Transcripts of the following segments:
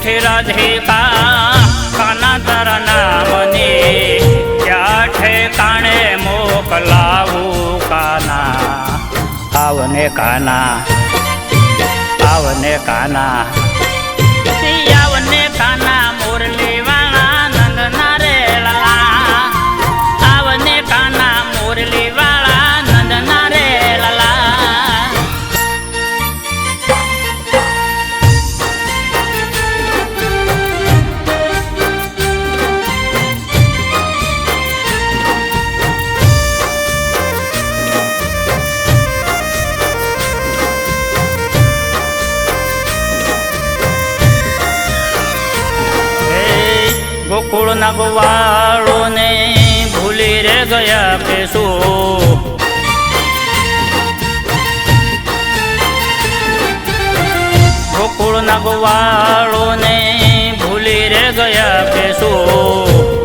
બેઠી રાધિકા કાના તારા નામને ક્યાં ઠેકાણે મોકલાવું કાના આવને કાના આવને કાના આવને કાના મોરલી વાળા નંદના રે લલા આવને કાના મોરલી વાળા નંદના રે લલા ગોકુળ ના ગોવાળો ને ભૂલી રે ગયા કેશો ગોકુળ ના ગોવાળો ને ભૂલી રે ગયા કેશો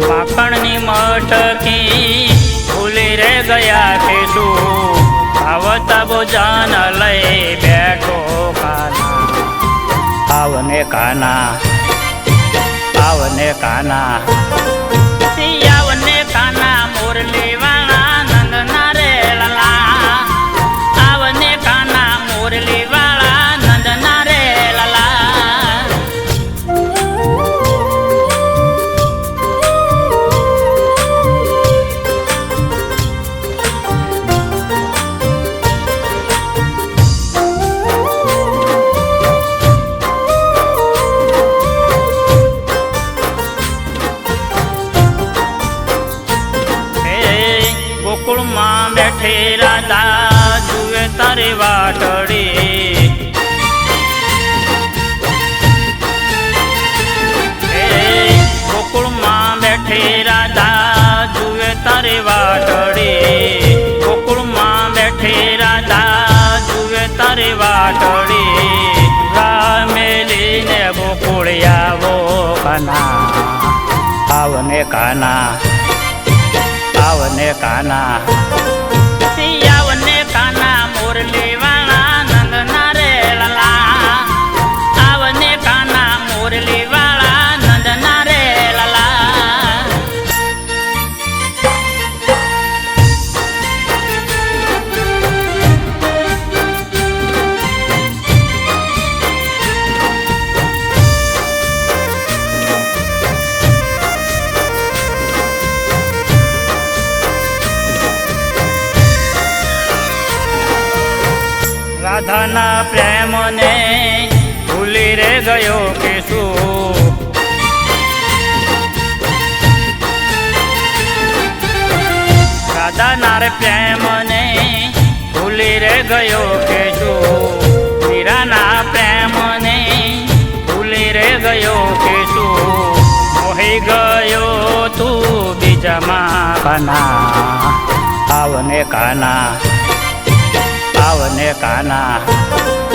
માખણ ની મટકી ભૂલી રે ગયા કેશો આવતા બોજાન લઈ બેઠો કાના આવને કાના આવને કાના આવને કાના મોરલી વાળા નંદના રે લલા આવને કાના મોરલી વાળા નંદના રે લલા ગોકુળમાં બેઠી રાધા જુએ તારી વાટડી ગોકુળમાં બેઠી રાધા જુએ તારી વાટડી ગોકુળમાં બેઠી રાધા જુએ તારી વાટડી રામેલીને ગોકુળ આવો કાના આવને કાના આવને કાના આવને કાના મોરલી વાળા નંદના રે લલા આવને કાના મોરલી વાળા નંદના રે લલા રાધાના પ્રેમને ભૂલી રે ગયો કેશુ રાધાના રે પ્રેમને ભૂલી રે ગયો કેશુ મીરાના પ્રેમને ભૂલી રે ગયો કેશુ મોહી ગયો તું બીજામાં કાના આવને કાના આવને કાના